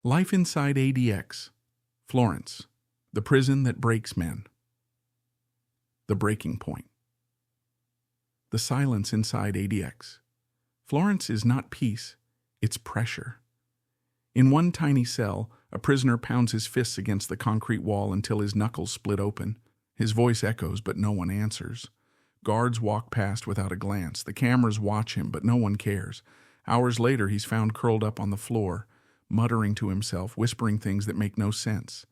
Life inside ADX Florence, the prison that breaks men. The breaking point. The silence inside ADX Florence is not peace, it's pressure. In one tiny cell, a prisoner pounds his fists against the concrete wall until his knuckles split open. His voice echoes, but no one answers. Guards walk past without a glance. The cameras watch him, but no one cares. Hours later, he's found curled up on the floor, muttering to himself, whispering things that make no sense.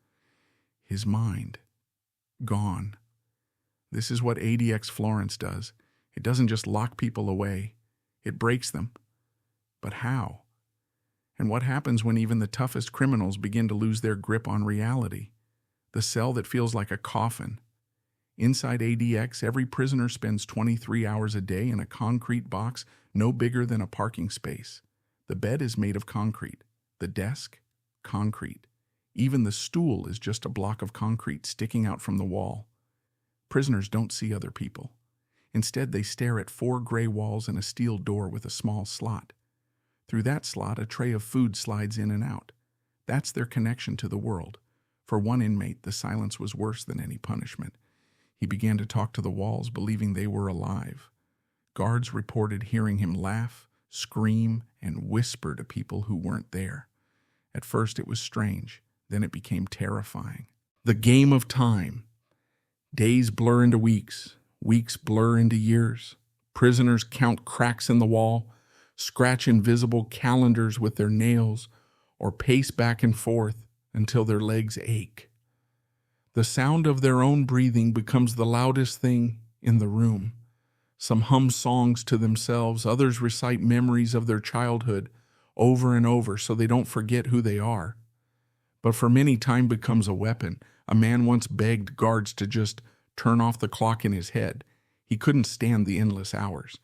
His mind, gone. This is what ADX Florence does. It doesn't just lock people away. It breaks them. But how? And what happens when even the toughest criminals begin to lose their grip on reality? The cell that feels like a coffin. Inside ADX, every prisoner spends 23 hours a day in a concrete box no bigger than a parking space. The bed is made of concrete. The desk, concrete. Even the stool is just a block of concrete sticking out from the wall. Prisoners don't see other people. Instead, they stare at 4 gray walls and a steel door with a small slot. Through that slot, a tray of food slides in and out. That's their connection to the world. For one inmate, the silence was worse than any punishment. He began to talk to the walls, believing they were alive. Guards reported hearing him laugh, scream, and whisper to people who weren't there. At first, it was strange. Then it became terrifying. The game of time. Days blur into weeks. Weeks blur into years. Prisoners count cracks in the wall, scratch invisible calendars with their nails, or pace back and forth until their legs ache. The sound of their own breathing becomes the loudest thing in the room. Some hum songs to themselves, others recite memories of their childhood over and over so they don't forget who they are. But for many, time becomes a weapon. A man once begged guards to just turn off the clock in his head. He couldn't stand the endless hours.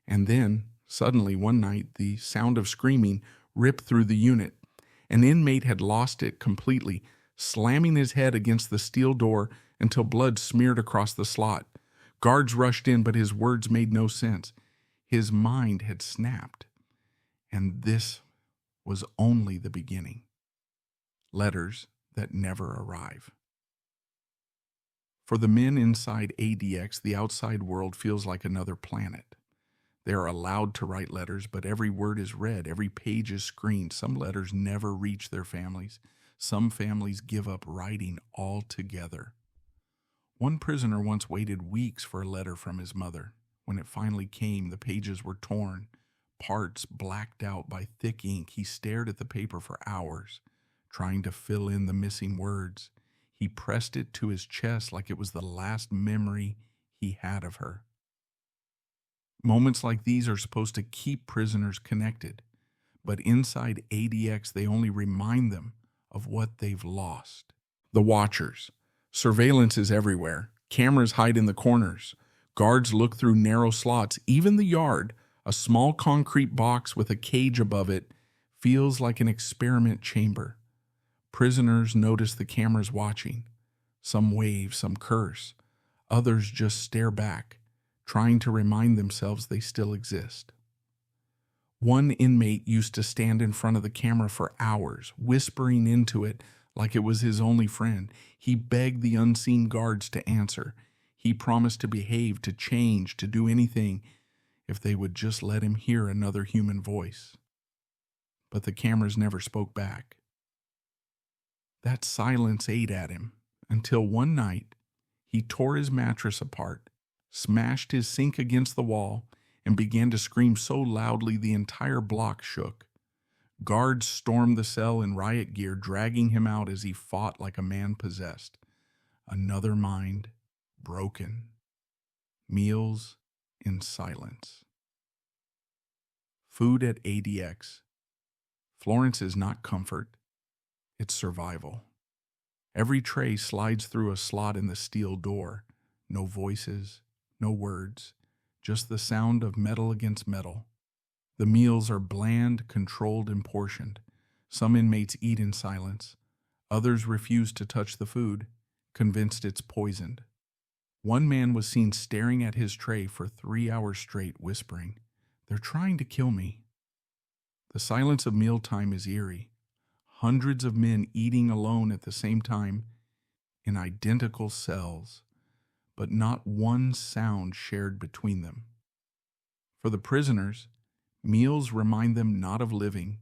And then, suddenly one night, the sound of screaming ripped through the unit. An inmate had lost it completely, slamming his head against the steel door until blood smeared across the slot. Guards rushed in, but his words made no sense. His mind had snapped. And this was only the beginning. Letters that never arrive. For the men inside ADX, the outside world feels like another planet. They are allowed to write letters, but every word is read, every page is screened. Some letters never reach their families. Some families give up writing altogether. One prisoner once waited weeks for a letter from his mother. When it finally came, the pages were torn, parts blacked out by thick ink. He stared at the paper for hours, trying to fill in the missing words. He pressed it to his chest like it was the last memory he had of her. Moments like these are supposed to keep prisoners connected, but inside ADX they only remind them of what they've lost. The Watchers. Surveillance is everywhere. Cameras hide in the corners. Guards look through narrow slots. Even the yard, a small concrete box with a cage above it, feels like an experiment chamber. Prisoners notice the cameras watching. Some wave, some curse. Others just stare back, trying to remind themselves they still exist. One inmate used to stand in front of the camera for hours, whispering into it like it was his only friend. He begged the unseen guards to answer. He promised to behave, to change, to do anything if they would just let him hear another human voice. But the cameras never spoke back. That silence ate at him until one night he tore his mattress apart, smashed his sink against the wall, and began to scream so loudly the entire block shook. Guards stormed the cell in riot gear, dragging him out as he fought like a man possessed. Another mind broken. Meals in silence. Food at ADX. Florence is not comfort. It's survival. Every tray slides through a slot in the steel door. No voices, no words, just the sound of metal against metal. The meals are bland, controlled, and portioned. Some inmates eat in silence. Others refuse to touch the food, convinced it's poisoned. One man was seen staring at his tray for 3 hours straight, whispering, "They're trying to kill me." The silence of mealtime is eerie. Hundreds of men eating alone at the same time in identical cells, but not one sound shared between them. For the prisoners, meals remind them not of living,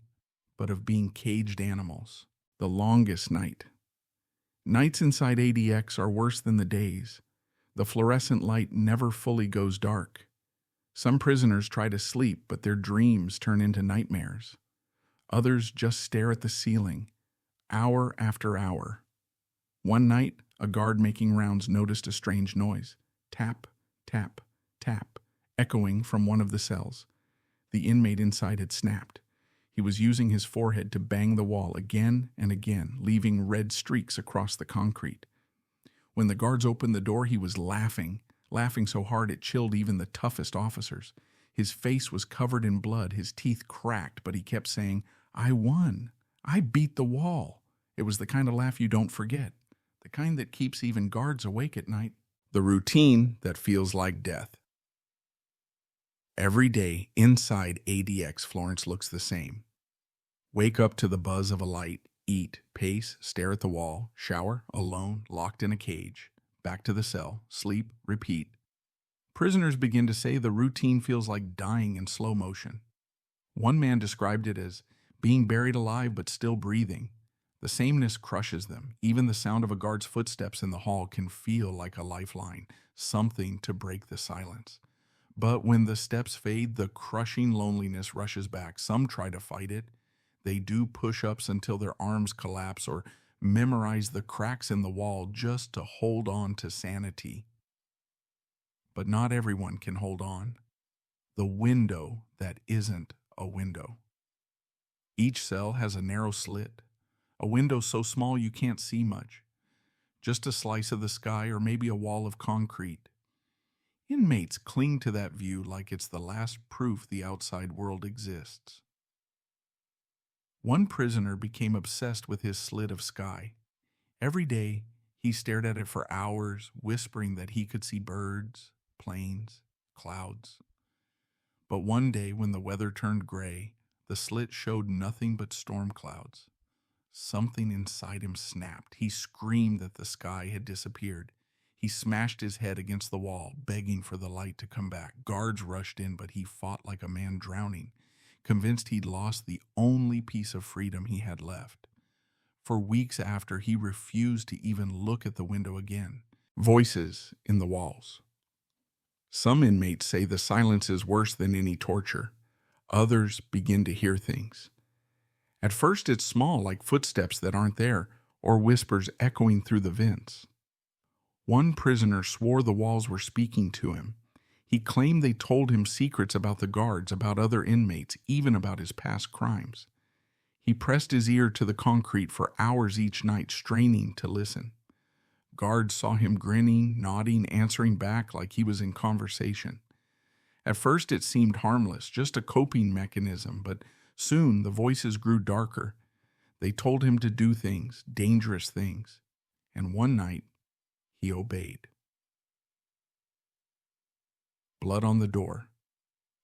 but of being caged animals. The longest night. Nights inside ADX are worse than the days. The fluorescent light never fully goes dark. Some prisoners try to sleep, but their dreams turn into nightmares. Others just stare at the ceiling, hour after hour. One night, a guard making rounds noticed a strange noise. Tap, tap, tap, echoing from one of the cells. The inmate inside had snapped. He was using his forehead to bang the wall again and again, leaving red streaks across the concrete. When the guards opened the door, he was laughing so hard it chilled even the toughest officers. His face was covered in blood, his teeth cracked, but he kept saying, "I won. I beat the wall." It was the kind of laugh you don't forget, the kind that keeps even guards awake at night. The routine that feels like death. Every day inside ADX Florence looks the same. Wake up to the buzz of a light, eat, pace, stare at the wall, shower, alone, locked in a cage, back to the cell, sleep, repeat. Prisoners begin to say the routine feels like dying in slow motion. One man described it as being buried alive but still breathing. The sameness crushes them. Even the sound of a guard's footsteps in the hall can feel like a lifeline, something to break the silence. But when the steps fade, the crushing loneliness rushes back. Some try to fight it. They do push-ups until their arms collapse or memorize the cracks in the wall just to hold on to sanity. But not everyone can hold on. The window that isn't a window. Each cell has a narrow slit, a window so small you can't see much, just a slice of the sky or maybe a wall of concrete. Inmates cling to that view like it's the last proof the outside world exists. One prisoner became obsessed with his slit of sky. Every day, he stared at it for hours, whispering that he could see birds, planes, clouds. But one day, when the weather turned gray, the slit showed nothing but storm clouds. Something inside him snapped. He screamed that the sky had disappeared. He smashed his head against the wall, begging for the light to come back. Guards rushed in, but he fought like a man drowning, convinced he'd lost the only piece of freedom he had left. For weeks after, he refused to even look at the window again. Voices in the walls. Some inmates say the silence is worse than any torture. Others begin to hear things. At first, it's small, like footsteps that aren't there, or whispers echoing through the vents. One prisoner swore the walls were speaking to him. He claimed they told him secrets about the guards, about other inmates, even about his past crimes. He pressed his ear to the concrete for hours each night, straining to listen. Guards saw him grinning, nodding, answering back like he was in conversation. At first it seemed harmless, just a coping mechanism, but soon the voices grew darker. They told him to do things, dangerous things. And one night, he obeyed. Blood on the door.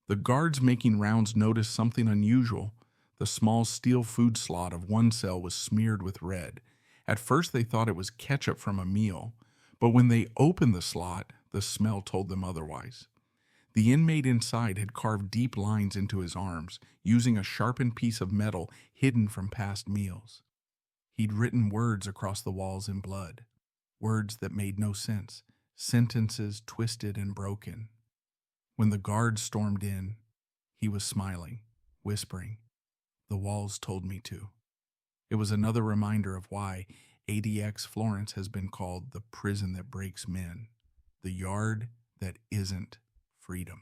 The guards making rounds noticed something unusual. The small steel food slot of one cell was smeared with red. At first they thought it was ketchup from a meal, but when they opened the slot, the smell told them otherwise. The inmate inside had carved deep lines into his arms, using a sharpened piece of metal hidden from past meals. He'd written words across the walls in blood, words that made no sense, sentences twisted and broken. When the guards stormed in, he was smiling, whispering, "The walls told me to." It was another reminder of why ADX Florence has been called the prison that breaks men, the yard that isn't freedom.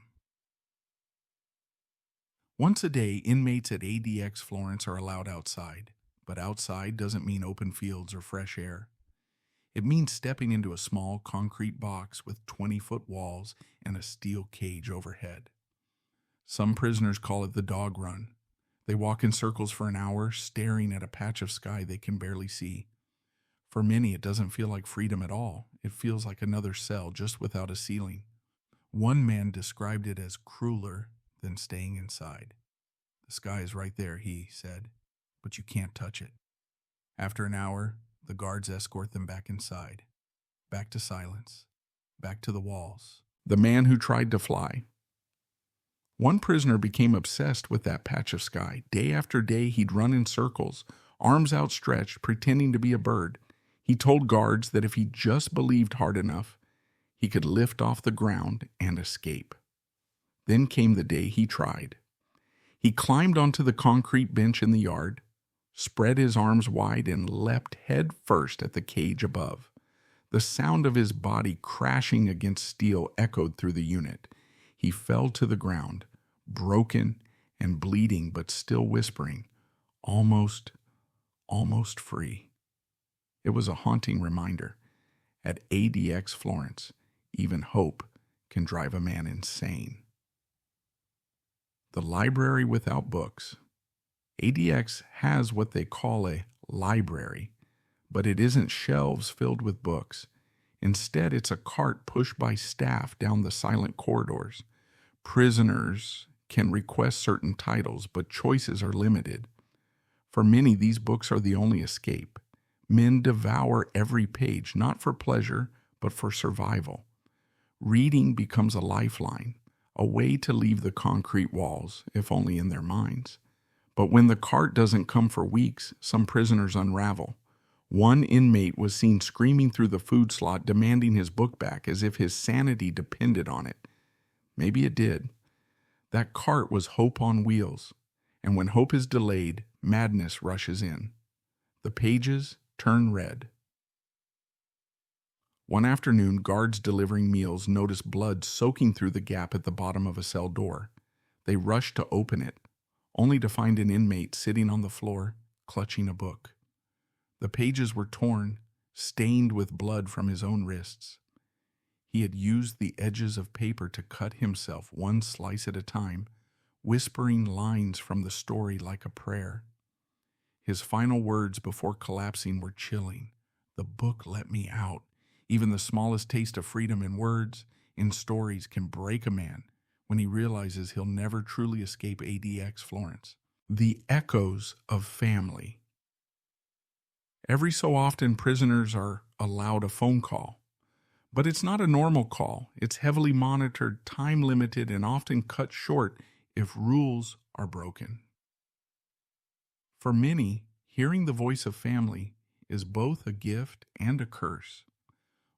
Once a day, inmates at ADX Florence are allowed outside, but outside doesn't mean open fields or fresh air. It means stepping into a small concrete box with 20-foot walls and a steel cage overhead. Some prisoners call it the dog run. They walk in circles for an hour, staring at a patch of sky they can barely see. For many, it doesn't feel like freedom at all. It feels like another cell, just without a ceiling. One man described it as crueler than staying inside. "The sky is right there," he said, "but you can't touch it." After an hour, the guards escort them back inside, back to silence, back to the walls. The man who tried to fly. One prisoner became obsessed with that patch of sky. Day after day, he'd run in circles, arms outstretched, pretending to be a bird. He told guards that if he just believed hard enough, he could lift off the ground and escape. Then came the day he tried. He climbed onto the concrete bench in the yard, spread his arms wide, and leapt head first at the cage above. The sound of his body crashing against steel echoed through the unit. He fell to the ground, broken and bleeding, but still whispering, almost free. It was a haunting reminder. At ADX Florence, even hope can drive a man insane. The library without books. ADX has what they call a library, but it isn't shelves filled with books. Instead, it's a cart pushed by staff down the silent corridors. Prisoners can request certain titles, but choices are limited. For many, these books are the only escape. Men devour every page, not for pleasure, but for survival. Reading becomes a lifeline, a way to leave the concrete walls, if only in their minds. But when the cart doesn't come for weeks, some prisoners unravel. One inmate was seen screaming through the food slot, demanding his book back as if his sanity depended on it. Maybe it did. That cart was hope on wheels, and when hope is delayed, madness rushes in. The pages turn red. One afternoon, guards delivering meals noticed blood soaking through the gap at the bottom of a cell door. They rushed to open it, only to find an inmate sitting on the floor, clutching a book. The pages were torn, stained with blood from his own wrists. He had used the edges of paper to cut himself one slice at a time, whispering lines from the story like a prayer. His final words before collapsing were chilling. The book let me out. Even the smallest taste of freedom in words, in stories, can break a man when he realizes he'll never truly escape ADX Florence. The echoes of family. Every so often, prisoners are allowed a phone call. But it's not a normal call. It's heavily monitored, time-limited, and often cut short if rules are broken. For many, hearing the voice of family is both a gift and a curse.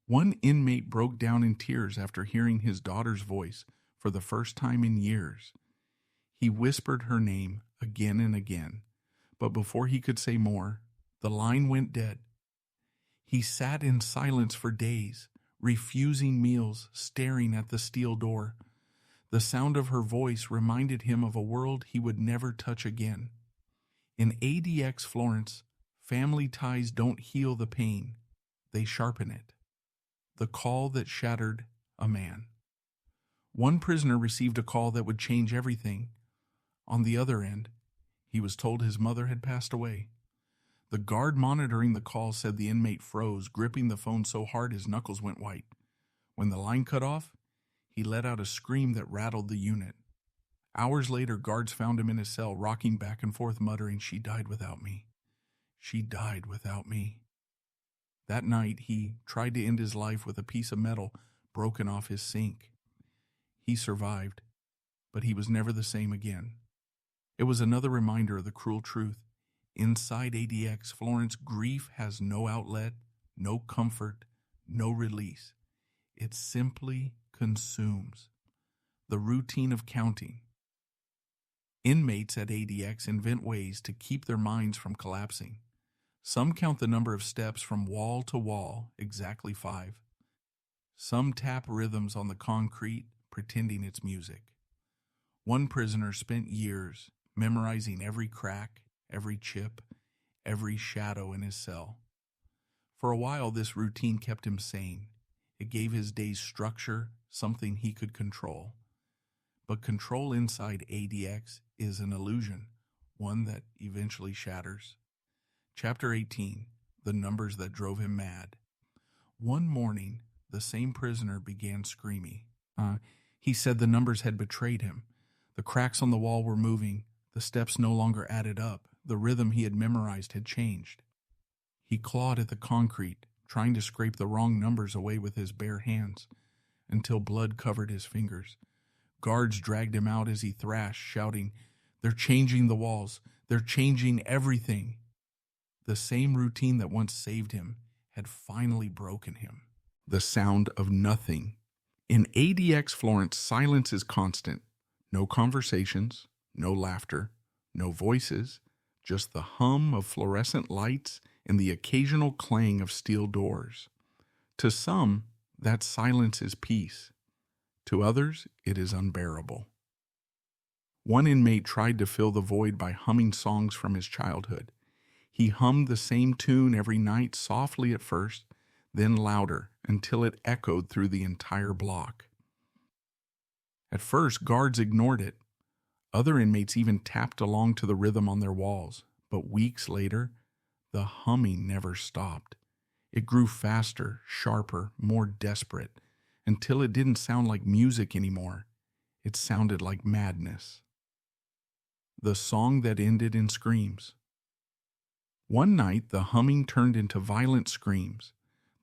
One inmate broke down in tears after hearing his daughter's voice for the first time in years. He whispered her name again and again, but before he could say more, the line went dead. He sat in silence for days, refusing meals, staring at the steel door. The sound of her voice reminded him of a world he would never touch again. In ADX Florence, family ties don't heal the pain, they sharpen it. The call that shattered a man. One prisoner received a call that would change everything. On the other end, he was told his mother had passed away. The guard monitoring the call said the inmate froze, gripping the phone so hard his knuckles went white. When the line cut off, he let out a scream that rattled the unit. Hours later, guards found him in his cell, rocking back and forth, muttering, "She died without me. She died without me." That night, he tried to end his life with a piece of metal broken off his sink. He survived, but he was never the same again. It was another reminder of the cruel truth. Inside ADX Florence, grief has no outlet, no comfort, no release. It simply consumes. The routine of counting. Inmates at ADX invent ways to keep their minds from collapsing. Some count the number of steps from wall to wall, exactly 5. Some tap rhythms on the concrete, pretending it's music. One prisoner spent years memorizing every crack, every chip, every shadow in his cell. For a while, this routine kept him sane. It gave his days structure, something he could control. But control inside ADX is an illusion, one that eventually shatters. Chapter 18, The Numbers That Drove Him Mad. One morning, the same prisoner began screaming. He said the numbers had betrayed him. The cracks on the wall were moving. The steps no longer added up. The rhythm he had memorized had changed. He clawed at the concrete, trying to scrape the wrong numbers away with his bare hands, until blood covered his fingers. Guards dragged him out as he thrashed, shouting, "They're changing the walls. They're changing everything." The same routine that once saved him had finally broken him. The sound of nothing. In ADX Florence, silence is constant. No conversations, no laughter, no voices, just the hum of fluorescent lights and the occasional clang of steel doors. To some, that silence is peace. To others, it is unbearable. One inmate tried to fill the void by humming songs from his childhood. He hummed the same tune every night, softly at first, then louder, until it echoed through the entire block. At first, guards ignored it. Other inmates even tapped along to the rhythm on their walls. But weeks later, the humming never stopped. It grew faster, sharper, more desperate, until it didn't sound like music anymore. It sounded like madness. The song that ended in screams. One night, the humming turned into violent screams.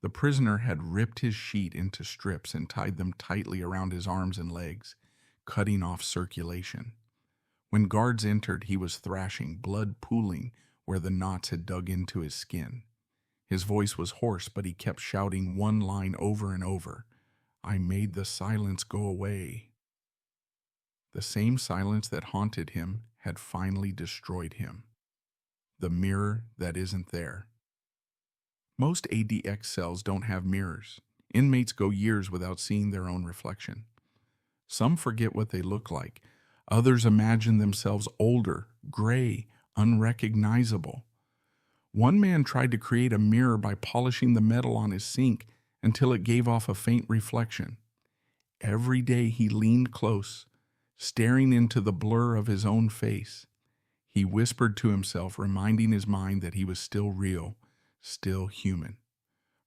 The prisoner had ripped his sheet into strips and tied them tightly around his arms and legs, cutting off circulation. When guards entered, he was thrashing, blood pooling where the knots had dug into his skin. His voice was hoarse, but he kept shouting one line over and over, "I made the silence go away." The same silence that haunted him had finally destroyed him. The mirror that isn't there. Most ADX cells don't have mirrors. Inmates go years without seeing their own reflection. Some forget what they look like. Others imagine themselves older, gray, unrecognizable. One man tried to create a mirror by polishing the metal on his sink until it gave off a faint reflection. Every day he leaned close, staring into the blur of his own face. He whispered to himself, reminding his mind that he was still real, still human.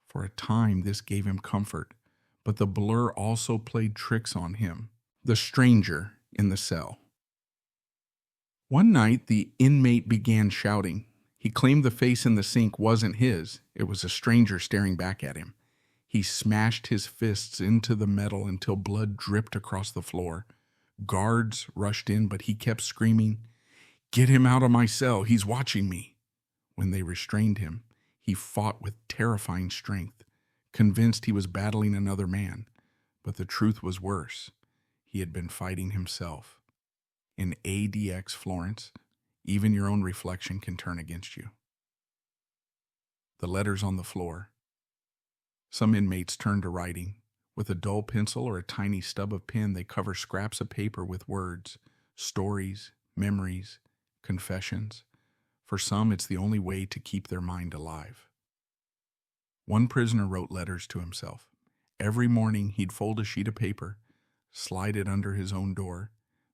For a time, this gave him comfort, but the blur also played tricks on him. The stranger in the cell. One night, the inmate began shouting. He claimed the face in the sink wasn't his. It was a stranger staring back at him. He smashed his fists into the metal until blood dripped across the floor. Guards rushed in, but he kept screaming, "Get him out of my cell, he's watching me." When they restrained him, he fought with terrifying strength, convinced he was battling another man. But the truth was worse. He had been fighting himself. In ADX Florence, even your own reflection can turn against you. The letters on the floor. Some inmates turn to writing. With a dull pencil or a tiny stub of pen, they cover scraps of paper with words, stories, memories, confessions. For some, it's the only way to keep their mind alive. One prisoner wrote letters to himself. Every morning, he'd fold a sheet of paper, slide it under his own door,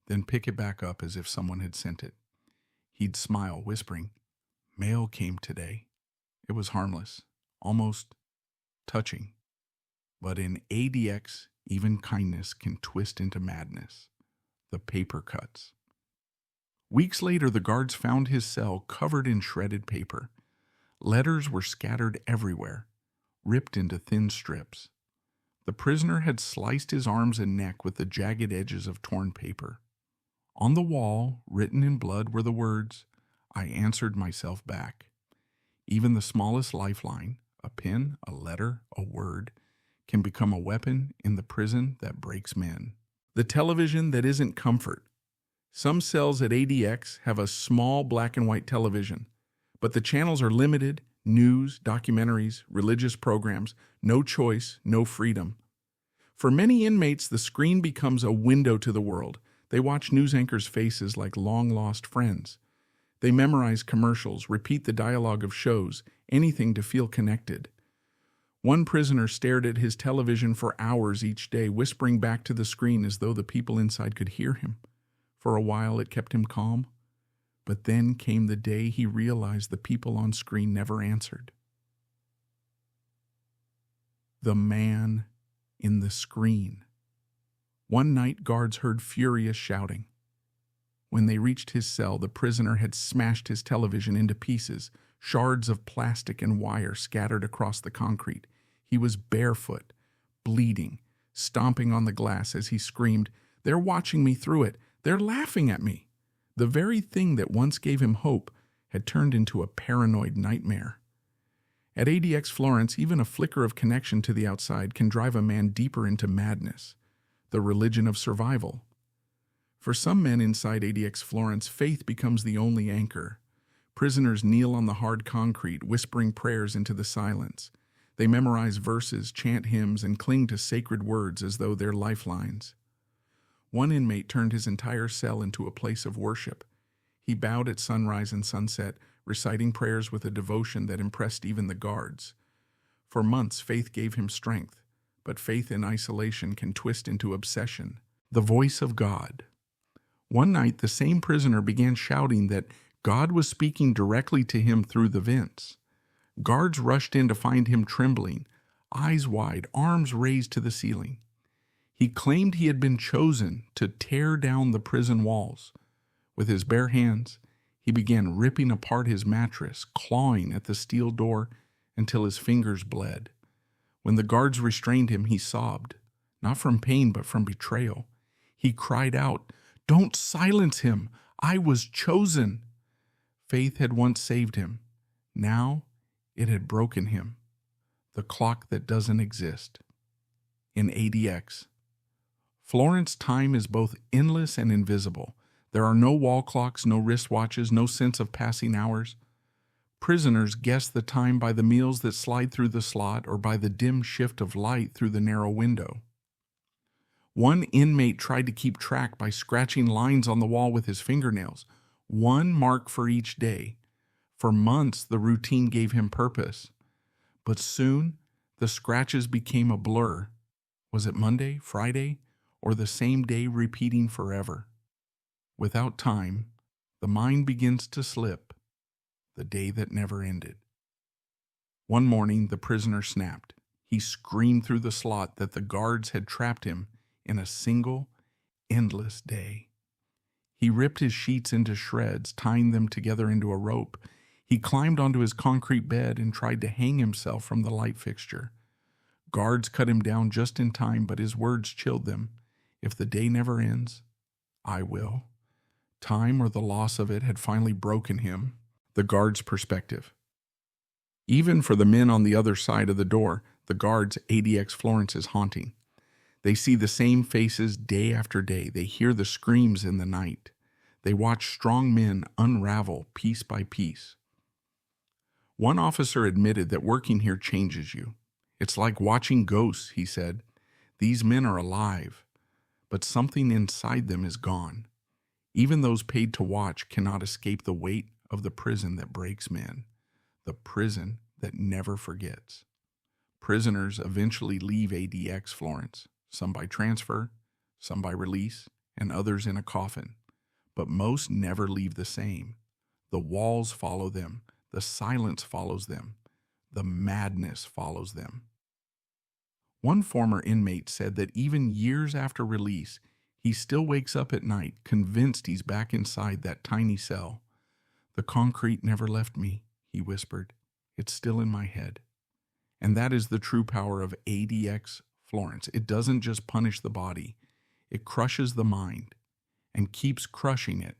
then pick it back up as if someone had sent it. He'd smile, whispering, "Mail came today." It was harmless, almost touching. But in ADX, even kindness can twist into madness. The paper cuts. Weeks later, the guards found his cell covered in shredded paper. Letters were scattered everywhere, ripped into thin strips. The prisoner had sliced his arms and neck with the jagged edges of torn paper. On the wall, written in blood, were the words, "I answered myself back." Even the smallest lifeline, a pen, a letter, a word, can become a weapon in the prison that breaks men. The television that isn't comfort. Some cells at ADX have a small black and white television, but the channels are limited: news, documentaries, religious programs, no choice, no freedom. For many inmates, the screen becomes a window to the world. They watch news anchors' faces like long-lost friends. They memorize commercials, repeat the dialogue of shows, anything to feel connected. One prisoner stared at his television for hours each day, whispering back to the screen as though the people inside could hear him. For a while, it kept him calm. But then came the day he realized the people on screen never answered. The man in the screen. One night, guards heard furious shouting. When they reached his cell, the prisoner had smashed his television into pieces, Shards of plastic and wire scattered across the concrete. He was barefoot, bleeding, stomping on the glass as he screamed, "They're watching me through it. They're laughing at me." The very thing that once gave him hope had turned into a paranoid nightmare. At ADX Florence, even a flicker of connection to the outside can drive a man deeper into madness, the religion of survival. For some men inside ADX Florence, faith becomes the only anchor. Prisoners kneel on the hard concrete, whispering prayers into the silence. They memorize verses, chant hymns, and cling to sacred words as though they're lifelines. One inmate turned his entire cell into a place of worship. He bowed at sunrise and sunset, reciting prayers with a devotion that impressed even the guards. For months, faith gave him strength, but faith in isolation can twist into obsession. The voice of God. One night, the same prisoner began shouting that God was speaking directly to him through the vents. Guards rushed in to find him trembling, eyes wide, arms raised to the ceiling. He claimed he had been chosen to tear down the prison walls. With his bare hands, he began ripping apart his mattress, clawing at the steel door until his fingers bled. When the guards restrained him, he sobbed, not from pain but from betrayal. He cried out, "Don't silence him! I was chosen!" Faith had once saved him. Now it had broken him. The clock that doesn't exist. In ADX Florence, time is both endless and invisible. There are no wall clocks, no wristwatches, no sense of passing hours. Prisoners guess the time by the meals that slide through the slot or by the dim shift of light through the narrow window. One inmate tried to keep track by scratching lines on the wall with his fingernails, one mark for each day. For months, the routine gave him purpose. But soon, the scratches became a blur. Was it Monday, Friday, or the same day repeating forever? Without time, the mind begins to slip, the day that never ended. One morning, the prisoner snapped. He screamed through the slot that the guards had trapped him in a single, endless day. He ripped his sheets into shreds, tying them together into a rope. He climbed onto his concrete bed and tried to hang himself from the light fixture. Guards cut him down just in time, but his words chilled them. If the day never ends, I will. Time or the loss of it had finally broken him. The guard's perspective. Even for the men on the other side of the door, the guards' ADX Florence is haunting. They see the same faces day after day. They hear the screams in the night. They watch strong men unravel piece by piece. One officer admitted that working here changes you. It's like watching ghosts, he said. These men are alive, but something inside them is gone. Even those paid to watch cannot escape the weight of the prison that breaks men, the prison that never forgets. Prisoners eventually leave ADX Florence, some by transfer, some by release, and others in a coffin. But most never leave the same. The walls follow them, the silence follows them, the madness follows them. One former inmate said that even years after release, he still wakes up at night, convinced he's back inside that tiny cell. "The concrete never left me," he whispered. "It's still in my head." And that is the true power of ADX Florence. It doesn't just punish the body, it crushes the mind and keeps crushing it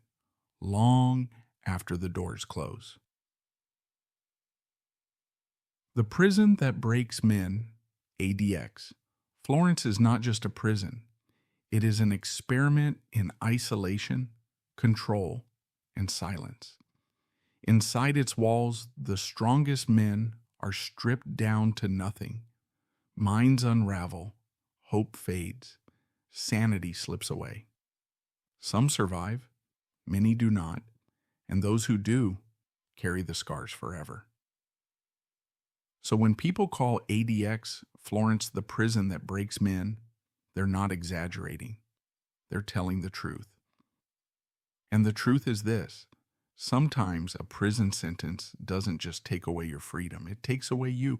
long after the doors close. The prison that breaks men, ADX. Florence is not just a prison. It is an experiment in isolation, control, and silence. Inside its walls, the strongest men are stripped down to nothing. Minds unravel, hope fades, sanity slips away. Some survive, many do not, and those who do carry the scars forever. So when people call ADX Florence the prison that breaks men, they're not exaggerating. They're telling the truth. And the truth is this: sometimes a prison sentence doesn't just take away your freedom, it takes away you.